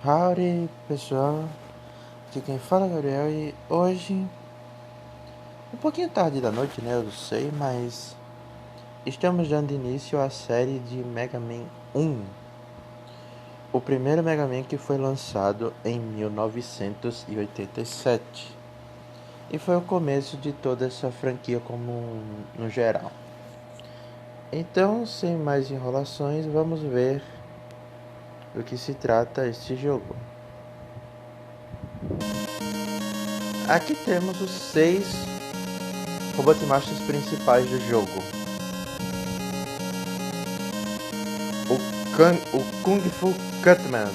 Howdy pessoal, aqui quem fala é Gabriel e hoje, um pouquinho tarde da noite, né, eu sei, mas estamos dando início à série de Mega Man 1. O primeiro Mega Man que foi lançado em 1987 e foi o começo de toda essa franquia como no geral. Então, sem mais enrolações, vamos ver do que se trata este jogo. Aqui temos os 6 Robot Masters principais do jogo. O Kung Fu Cutman,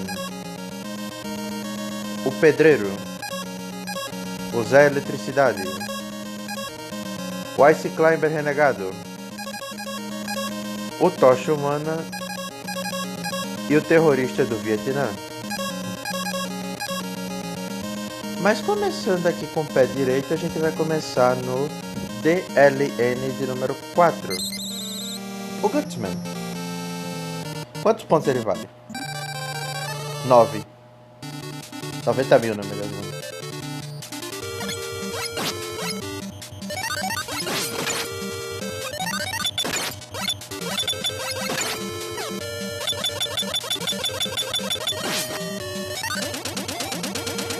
o Pedreiro, o Zé Eletricidade, o Ice Climber Renegado, o Tocha Humana e o Terrorista do Vietnã. Mas começando aqui com o pé direito, a gente vai começar no DLN de número 4, o Gutsman. Quantos pontos ele vale? 9. 90 mil, na melhor.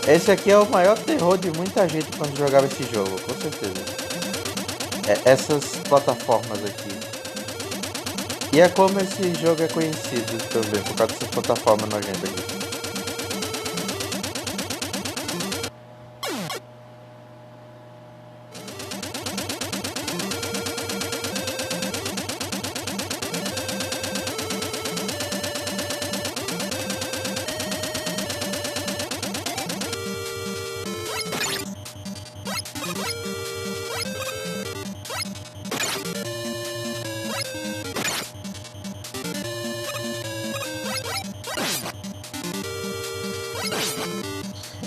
Esse aqui é o maior terror de muita gente quando jogava esse jogo, com certeza. Essas plataformas aqui. E é como esse jogo é conhecido também, por causa dessas plataformas nojentas aqui.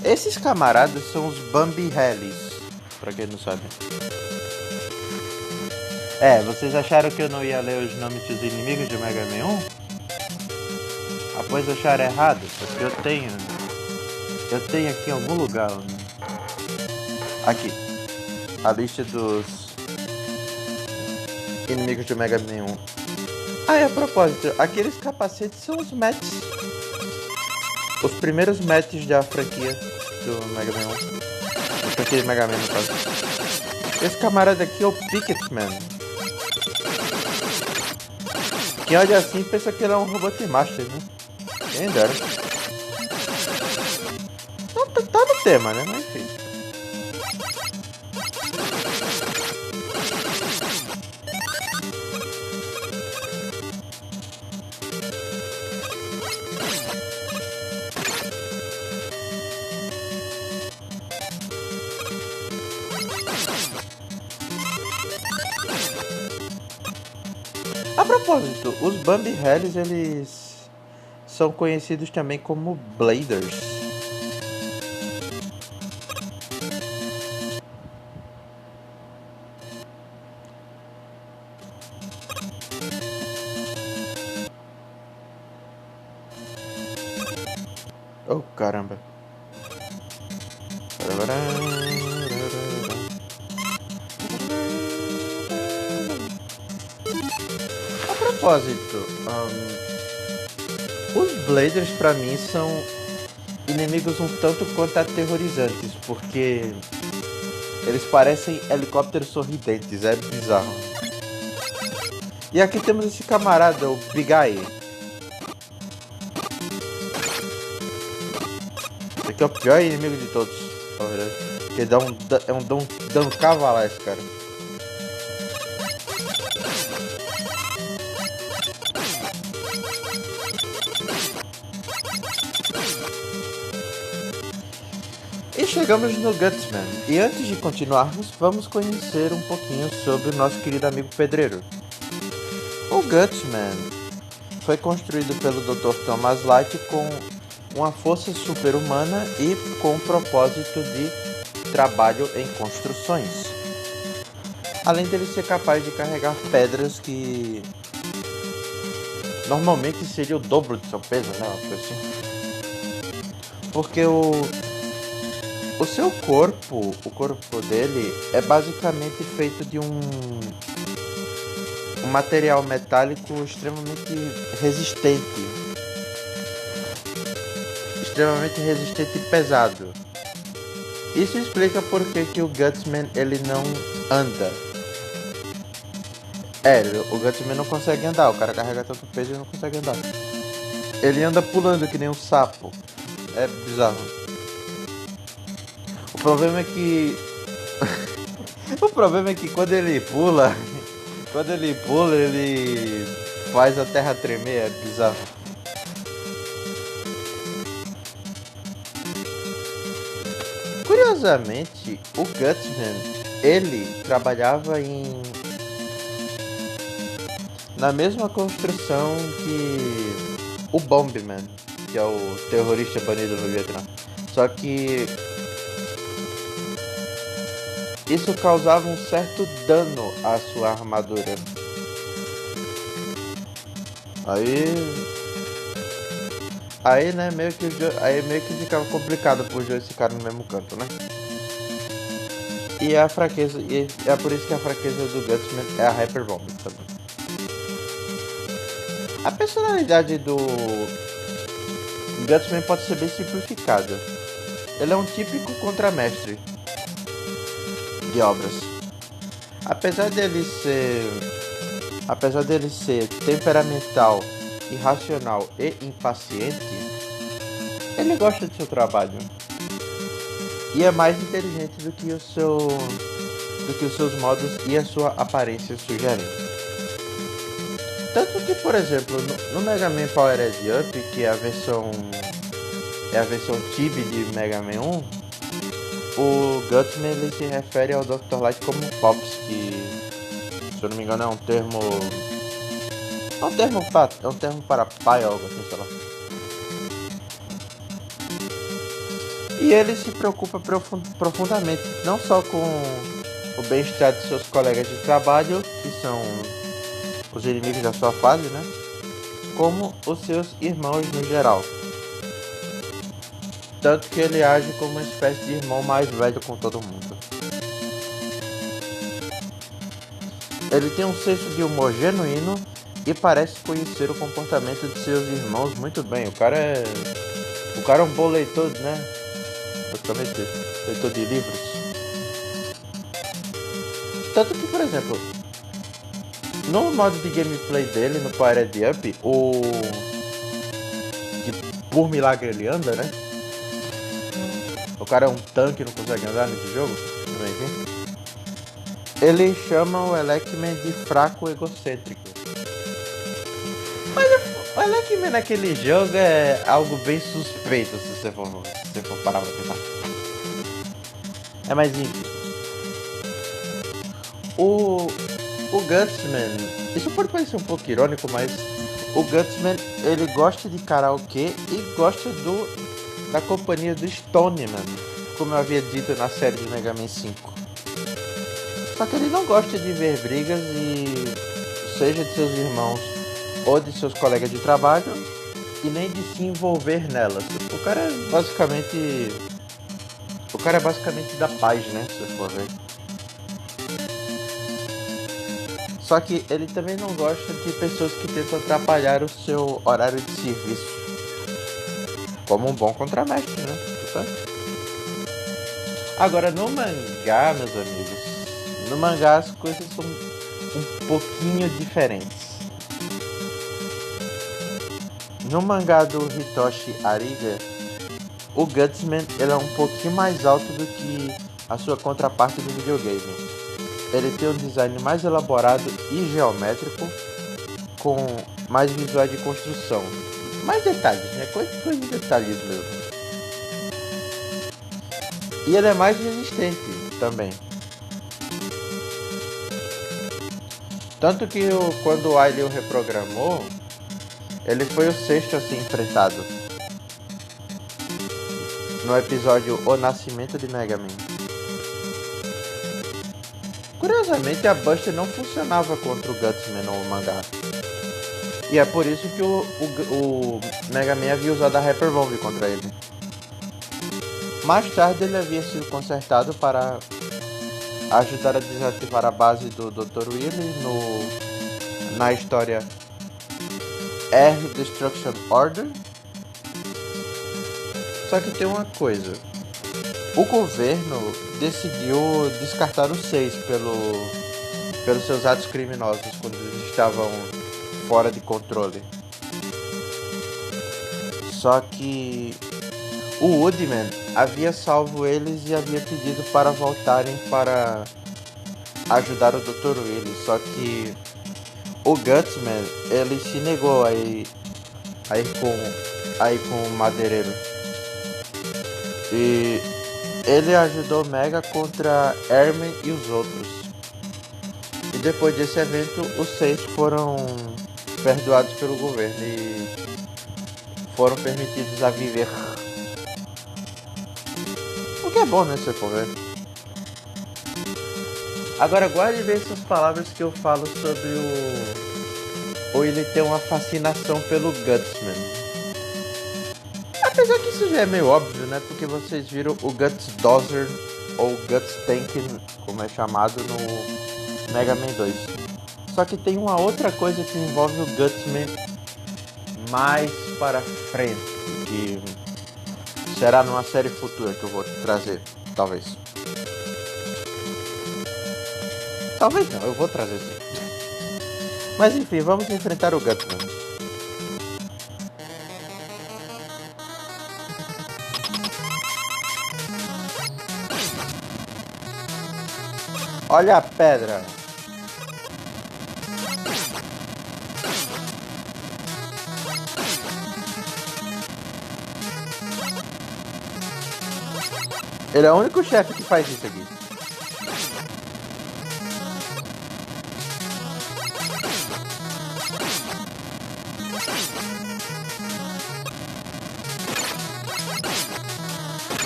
Esses camaradas são os Bambi Hellies, pra quem não sabe. Vocês acharam que eu não ia ler os nomes dos inimigos de Mega Man 1? Após acharam errado, porque eu tenho aqui em algum lugar, né? Aqui, a lista dos inimigos de Mega Man 1. A propósito, aqueles capacetes são os Mets. Os primeiros Mets da franquia do Mega Man 1. Da franquia de Mega Man, no caso. Esse camarada aqui é o Picketman. Quem olha assim pensa que ele é um Robot Master, né? Quem dera. Não, tá no tema, né? Mas enfim. A propósito, os Bambi Hellies, eles são conhecidos também como Bladers. Oh, caramba. A propósito, os Bladers pra mim são inimigos um tanto quanto aterrorizantes, porque eles parecem helicópteros sorridentes, é bizarro. E aqui temos esse camarada, o Big Eye. Esse aqui é o pior inimigo de todos, na verdade. Porque dá um dano cavalesco, cara. E chegamos no Gutsman. E antes de continuarmos, vamos conhecer um pouquinho sobre o nosso querido amigo Pedreiro. O Gutsman foi construído pelo Dr. Thomas Light com uma força super-humana e com o propósito de trabalho em construções. Além dele ser capaz de carregar pedras que normalmente seria o dobro do seu peso, né? Uma coisa assim. Porque o seu corpo, o corpo dele, é basicamente feito de um material metálico extremamente resistente e pesado. Isso explica por que o Gutsman ele não anda. O Gutsman não consegue andar, o cara carrega tanto peso e não consegue andar. Ele anda pulando que nem um sapo. É bizarro. O problema é que o problema é que quando ele pula, ele faz a terra tremer, é bizarro. Curiosamente, o Gutsman, ele trabalhava na mesma construção que o Bombman, que é o terrorista banido no Vietnã. Só que isso causava um certo dano à sua armadura. Aí né, meio que ficava complicado por os dois ficarem no mesmo canto, né? E é por isso que a fraqueza do Gutsman é a Hyper Bomb também. A personalidade do Gutsman pode ser bem simplificada. Ele é um típico contramestre de obras. Apesar dele ser temperamental, irracional e impaciente, ele gosta de seu trabalho e é mais inteligente do que os seus modos e a sua aparência sugerem. Tanto que, por exemplo, no Mega Man Powered Up, que é a versão Chibi de Mega Man 1, o Gutsman ele se refere ao Dr. Light como Pops, que, se eu não me engano, é um termo para pai ou algo assim, sei lá. E ele se preocupa profundamente não só com o bem-estar de seus colegas de trabalho, que são os inimigos da sua fase, né? Como os seus irmãos no geral. Tanto que ele age como uma espécie de irmão mais velho com todo mundo. Ele tem um senso de humor genuíno e parece conhecer o comportamento de seus irmãos muito bem. O cara é um bom leitor, né? Basicamente, leitor de livros. Tanto que, por exemplo, no modo de gameplay dele, no Powered Up, por milagre ele anda, né? O cara é um tanque e não consegue andar nesse jogo. Ele chama o Elecman de fraco egocêntrico. Mas o Elecman naquele jogo é algo bem suspeito, se você for parar pra pensar. Mas enfim. O Gutsman, isso pode parecer um pouco irônico, mas o Gutsman, ele gosta de karaokê e gosta da companhia do Stoneman, como eu havia dito na série de Mega Man 5. Só que ele não gosta de ver brigas, seja de seus irmãos ou de seus colegas de trabalho, e nem de se envolver nelas. O cara é basicamente da paz, né, se você for ver. Só que ele também não gosta de pessoas que tentam atrapalhar o seu horário de serviço. Como um bom contramestre, né? Agora, no mangá, meus amigos, as coisas são um pouquinho diferentes. No mangá do Hitoshi Ariga, o Gutsman ele é um pouquinho mais alto do que a sua contraparte do videogame. Ele tem um design mais elaborado e geométrico, com mais visuais de construção. Mais detalhes, né? Coisa de detalhes mesmo. E ele é mais resistente também. Tanto que quando o Ailey o reprogramou, ele foi o sexto a ser enfrentado. No episódio O Nascimento de Mega Man. Curiosamente, a Buster não funcionava contra o Gutsman no mangá. E é por isso que o Mega Man havia usado a Hyper Bomb contra ele. Mais tarde ele havia sido consertado para ajudar a desativar a base do Dr. Willy na história R Destruction Order. Só que tem uma coisa. O governo decidiu descartar os 6 pelos seus atos criminosos quando eles estavam fora de controle. Só que o Woodman havia salvo eles e havia pedido para voltarem para ajudar o Dr. Willy. Só que o Gutsman, ele se negou a ir com o madeireiro. E ele ajudou Mega contra Airman e os outros. E depois desse evento, os 6 foram perdoados pelo governo e foram permitidos a viver. O que é bom, né, se for ver. Agora guarde bem essas palavras que eu falo sobre o ele ter uma fascinação pelo Gutsman. Apesar que isso já é meio óbvio, né? Porque vocês viram o Guts Dozer ou Guts Tank, como é chamado no Mega Man 2. Só que tem uma outra coisa que envolve o Gutsman mais para frente, que será numa série futura que eu vou trazer, talvez. Talvez não, eu vou trazer sim. Mas enfim, vamos enfrentar o Gutsman. Olha a pedra. Ele é o único chefe que faz isso aqui.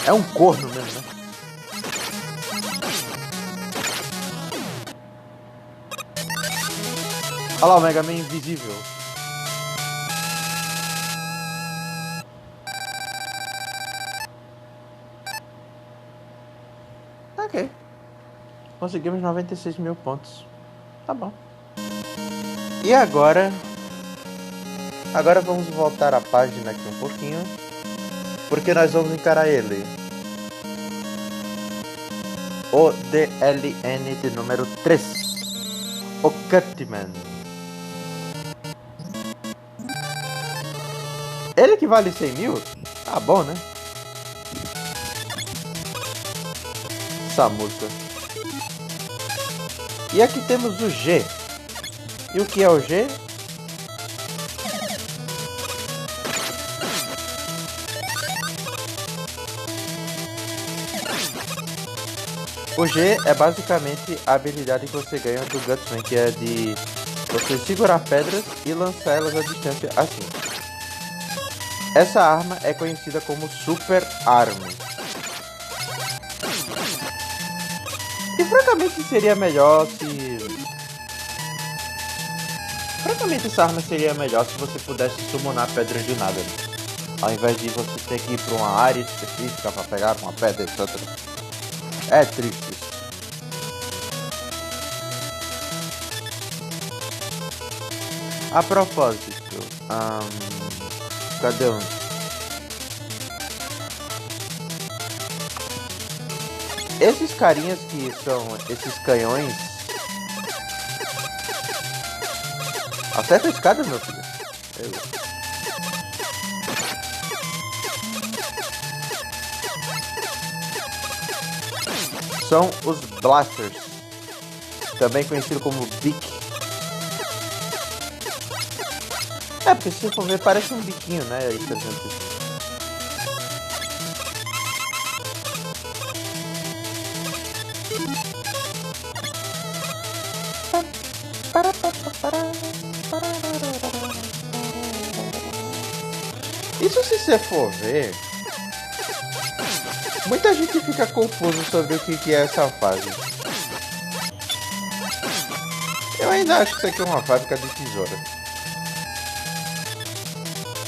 É um corno mesmo, né? Olha lá o Mega Man invisível. Ok. Conseguimos 96 mil pontos. Tá bom. E agora... Agora vamos voltar a página aqui um pouquinho. Porque nós vamos encarar ele. O DLN de número 3. O Cutman. Ele que vale 100 mil? Tá bom, né? Essa música. E aqui temos o G. E o que é o G? O G é basicamente a habilidade que você ganha do Gutsman, que é de você segurar pedras e lançar elas à distância assim. Essa arma é conhecida como Super Arma. E francamente seria melhor se... Francamente essa arma seria melhor se você pudesse summonar pedras de nada. Ao invés de você ter que ir para uma área específica para pegar uma pedra, etc. É triste isso. A propósito, cadê um? Esses carinhas que são esses canhões. Acerta a escada, meu filho. São os Blasters, também conhecido como Bic. É, porque se for ver, parece um biquinho, né? Aí, por exemplo. Isso, se você for ver, muita gente fica confuso sobre o que é essa fase. Eu ainda acho que isso aqui é uma fábrica de tesoura.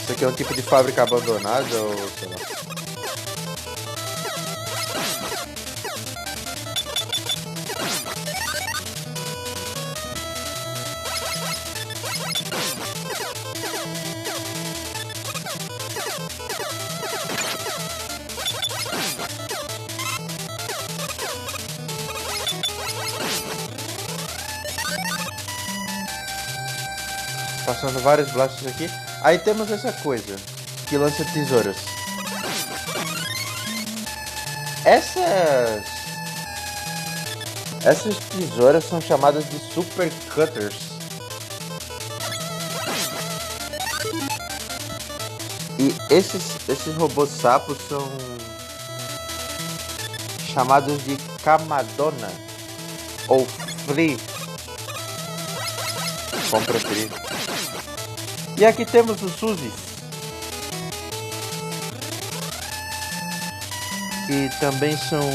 Isso aqui é um tipo de fábrica abandonada ou sei lá. lançando vários blasters aqui. Aí temos essa coisa que lança tesouras. Essas tesouras são chamadas de Super Cutters. E esses robôs sapos são chamados de Camadona ou Flea, como preferir. E aqui temos os Suzis, que também são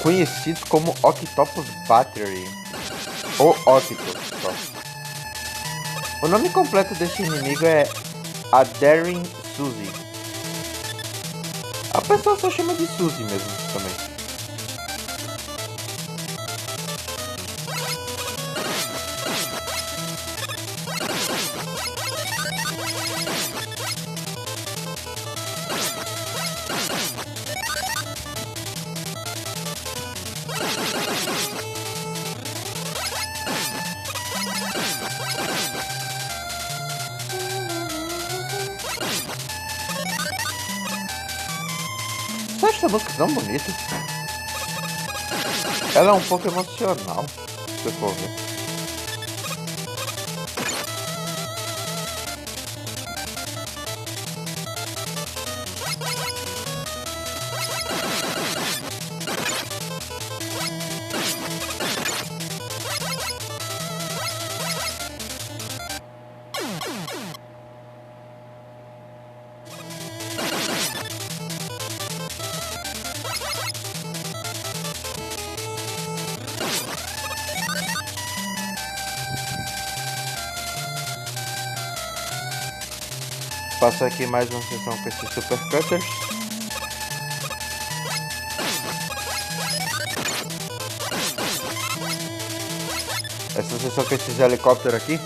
conhecidos como Octopus Battery ou Octopus. O nome completo desse inimigo é a Daring Suzy. A pessoa só chama de Suzy mesmo também. Você acha essa música tão bonita? Ela é um pouco emocional, se você for ver. Passo aqui mais uma sessão com esses Super Cutters. Essa sessão com esses helicópteros aqui.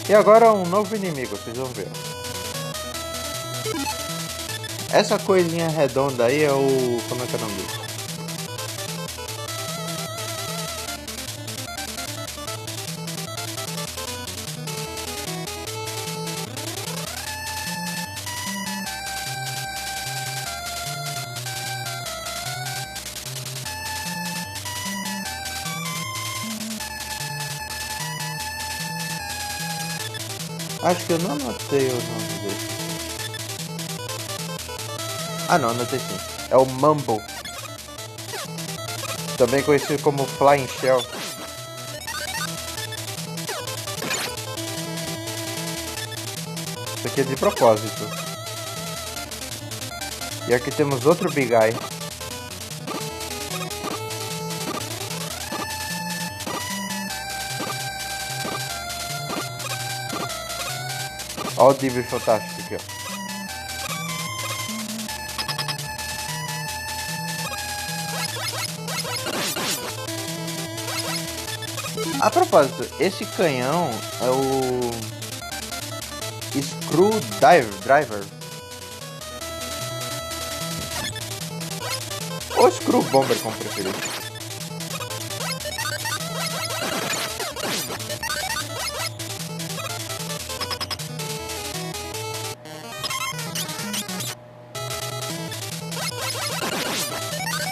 E agora um novo inimigo, vocês vão ver. Essa coisinha redonda aí é o... como é que é o nome dele? Acho que eu não anotei o nome dele. Ah não, anotei sim. É o Mumble. Também conhecido como Flying Shell. Isso aqui é de propósito. E aqui temos outro Big Eye. Olha o Divi fantástico aqui, ó. A propósito, esse canhão é o Screwdriver ou Screw Bomber, como preferir.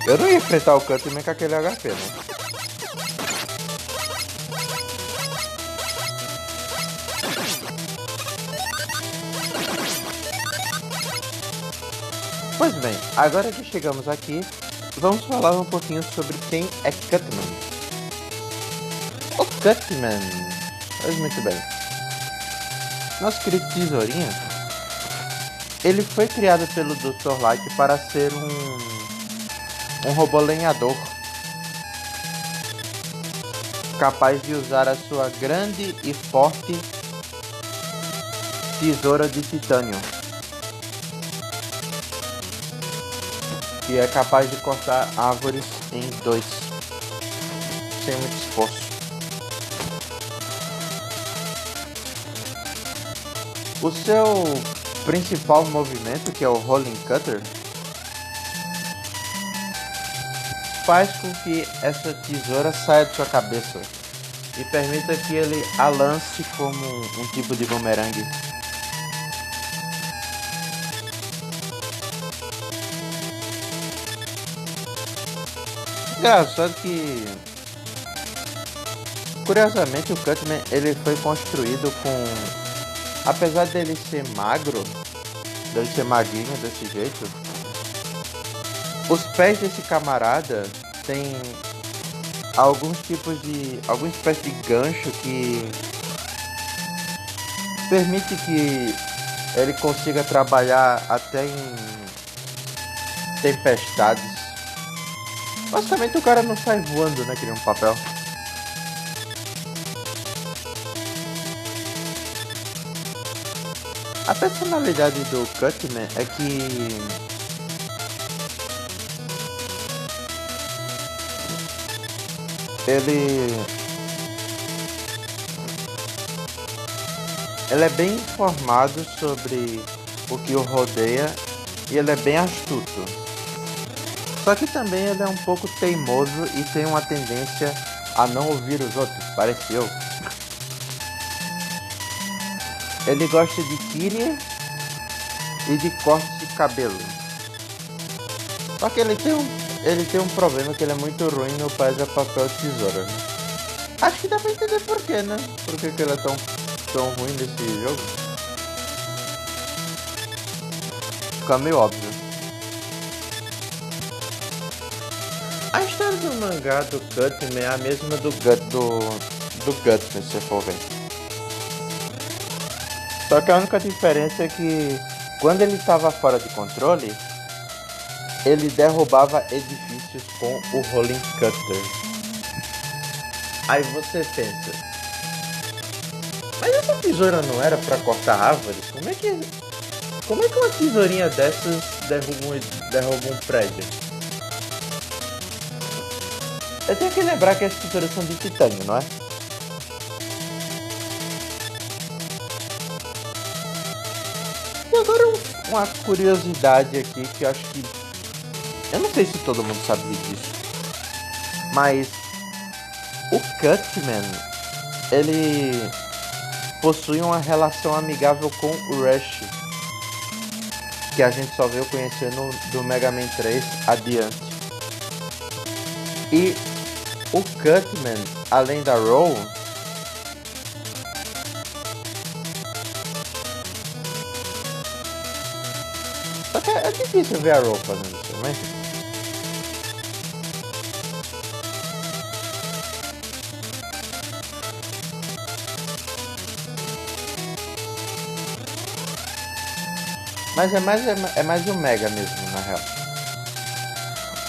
Eu não ia enfrentar o Cutman com aquele HP, né? Pois bem, agora que chegamos aqui, vamos falar um pouquinho sobre quem é Cutman. O Cutman, faz muito bem. Nosso querido Tesourinha, ele foi criado pelo Dr. Light para ser um robô lenhador, capaz de usar a sua grande e forte tesoura de titânio, que é capaz de cortar árvores em dois, sem muito esforço. O seu principal movimento, que é o Rolling Cutter, faz com que essa tesoura saia de sua cabeça e permita que ele a lance como um tipo de bumerangue. Engraçado que, curiosamente, o Cutman ele foi construído com, apesar dele ser magro, dele ser magrinho desse jeito, os pés desse camarada tem alguma espécie de gancho que permite que ele consiga trabalhar até em tempestades. Basicamente o cara não sai voando, né, que nem um papel. A personalidade do Cutman é que ele é bem informado sobre o que o rodeia e ele é bem astuto. Só que também ele é um pouco teimoso e tem uma tendência a não ouvir os outros, parece eu. Ele gosta de Kyrie e de cortes de cabelo. Só que ele tem um problema, que ele é muito ruim no pedra, papel e tesoura. Né? Acho que dá pra entender por quê, né? Por que ele é tão ruim nesse jogo. Fica meio óbvio. A história do mangá do Cutman é a mesma do Gutman, se você for ver. Só que a única diferença é que quando ele estava fora de controle, ele derrubava edifícios com o Rolling Cutter. Aí você pensa, mas essa tesoura não era para cortar árvores? Como é que uma tesourinha dessas derruba um prédio? Eu tenho que lembrar que as tesouras são de titânio, não é? E agora uma curiosidade aqui que eu acho que... Eu não sei se todo mundo sabe disso, mas o Cutman, ele possui uma relação amigável com o Rush, que a gente só veio conhecendo do Mega Man 3 adiante. E o Cutman, além da Roll, só que é difícil ver a Roll fazendo isso, né? Mas é mais um Mega mesmo, na real.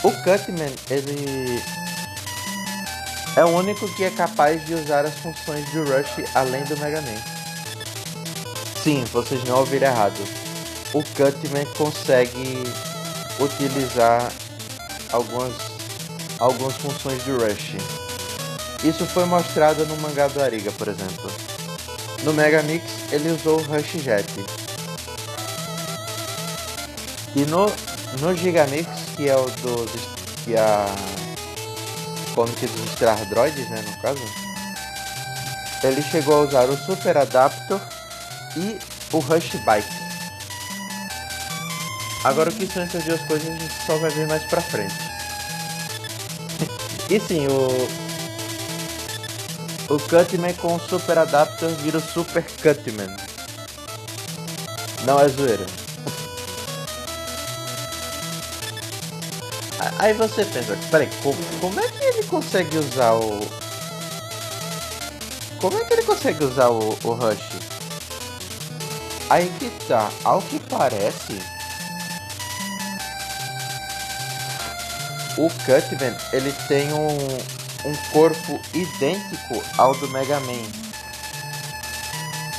O Cutman, ele é o único que é capaz de usar as funções do Rush além do Mega Man. Sim, vocês não ouviram errado. O Cutman consegue utilizar algumas funções do Rush. Isso foi mostrado no mangá do Ariga, por exemplo. No Mega Mix, ele usou o Rush Jet. E no Gigamix, que é o que é a comic dos Star Droids, né, no caso, ele chegou a usar o Super Adaptor e o Rush Bike. Agora, o que são essas duas coisas a gente só vai ver mais pra frente. E sim, o Cutman com o Super Adaptor vira o Super Cutman. Não é zoeira. Aí você pensa, peraí, como é que ele consegue usar o... Como é que ele consegue usar o Rush? Aí que tá, ao que parece, o Cutman, ele tem um corpo idêntico ao do Mega Man.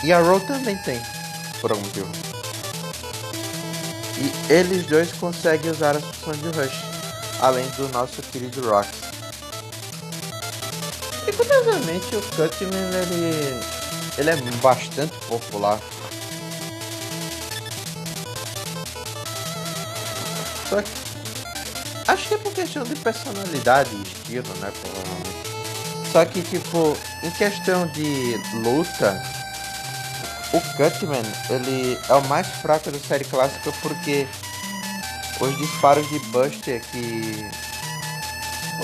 E a Roll também tem, por algum motivo. E eles dois conseguem usar as funções de Rush, além do nosso querido Rox. E curiosamente o Cutman, ele é bastante popular. Só que acho que é por questão de personalidade e estilo, né, provavelmente. Só que, tipo, em questão de luta, o Cutman, ele é o mais fraco da série clássica porque os disparos de Buster que...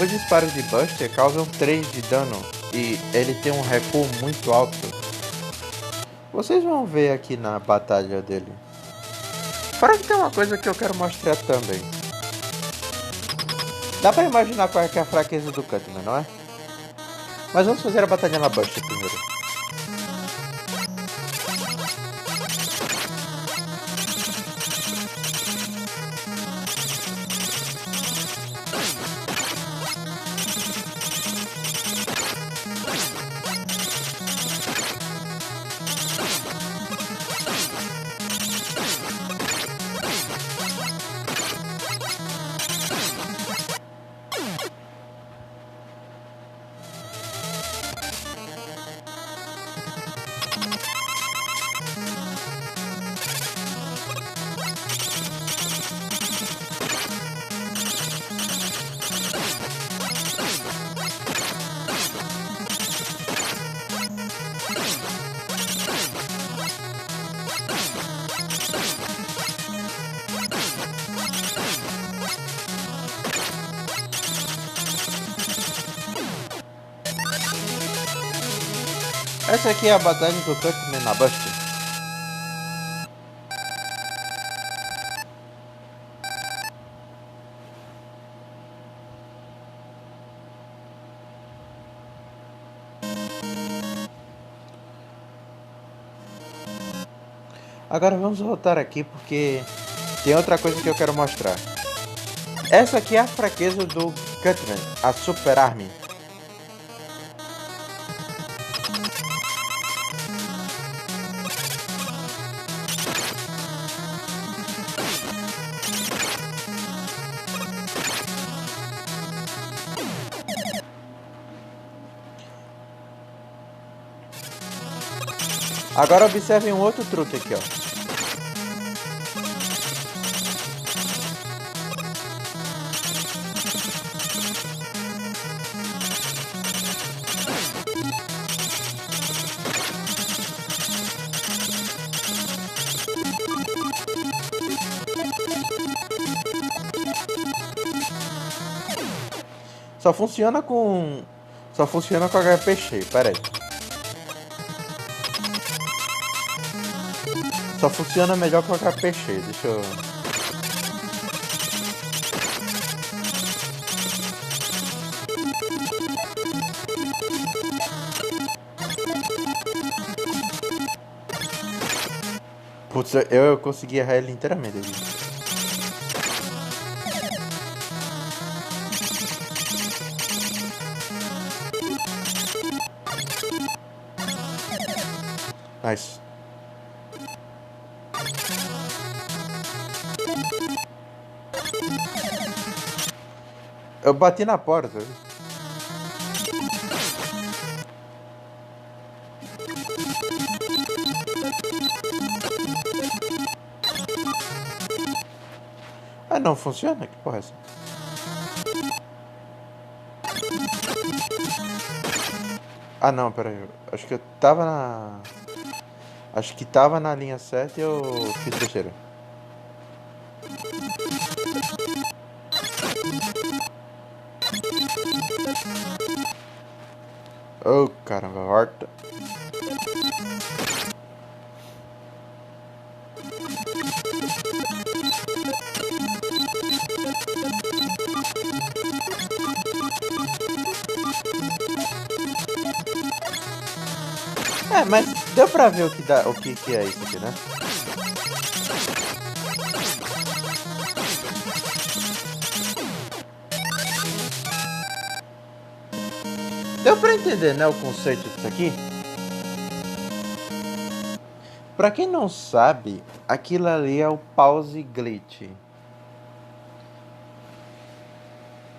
Os disparos de Buster causam 3 de dano e ele tem um recuo muito alto. Vocês vão ver aqui na batalha dele. Fora que tem uma coisa que eu quero mostrar também. Dá pra imaginar qual é, que é a fraqueza do Cutman, não é? Mas vamos fazer a batalha na Buster primeiro. Essa aqui é a batalha do Cutman na Buster. Agora vamos voltar aqui porque tem outra coisa que eu quero mostrar. Essa aqui é a fraqueza do Cutman, a Super Army. Agora observem um outro truque aqui, ó. Só funciona com HP cheio, pera aí. Só funciona melhor com HP cheio, deixa eu... Putz, eu consegui errar ele inteiramente aqui. Nice. Eu bati na porta. Ah, não funciona? Que porra é essa? Ah, não, pera aí. Acho que eu tava na... Acho que tava na linha certa e eu fiz besteira. Oh, caramba, horta. É, mas deu pra ver o que dá, o que é isso aqui, né? Deu pra entender, né, o conceito disso aqui? Pra quem não sabe, aquilo ali é o pause glitch.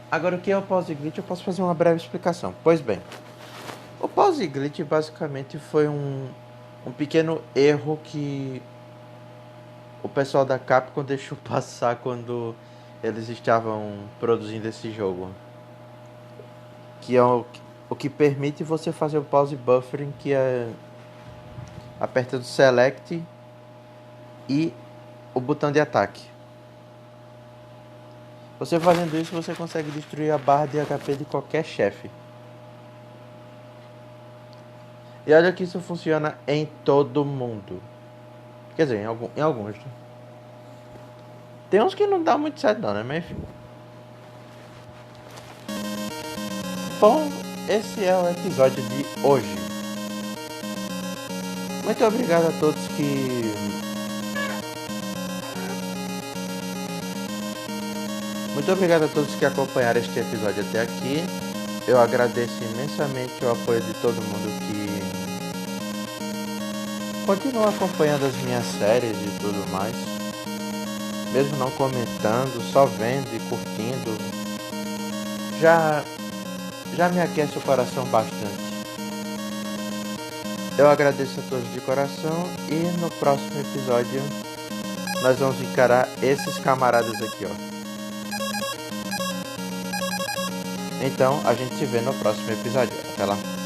Agora, o que é o pause glitch? Eu posso fazer uma breve explicação. Pois bem, o pause glitch basicamente foi um pequeno erro que o pessoal da Capcom deixou passar quando eles estavam produzindo esse jogo. Que é o o que permite você fazer o pause buffering, que é apertando select e o botão de ataque. Você fazendo isso, você consegue destruir a barra de HP de qualquer chefe. E olha que isso funciona em todo mundo. Quer dizer, em alguns. Tem uns que não dá muito certo não, né? Mas enfim. Bom, esse é o episódio de hoje. Muito obrigado a todos que... Muito obrigado a todos que acompanharam este episódio até aqui. Eu agradeço imensamente o apoio de todo mundo que continua acompanhando as minhas séries e tudo mais. Mesmo não comentando, só vendo e curtindo. Já me aquece o coração bastante. Eu agradeço a todos de coração e no próximo episódio nós vamos encarar esses camaradas aqui, ó. Então a gente se vê no próximo episódio. Até lá.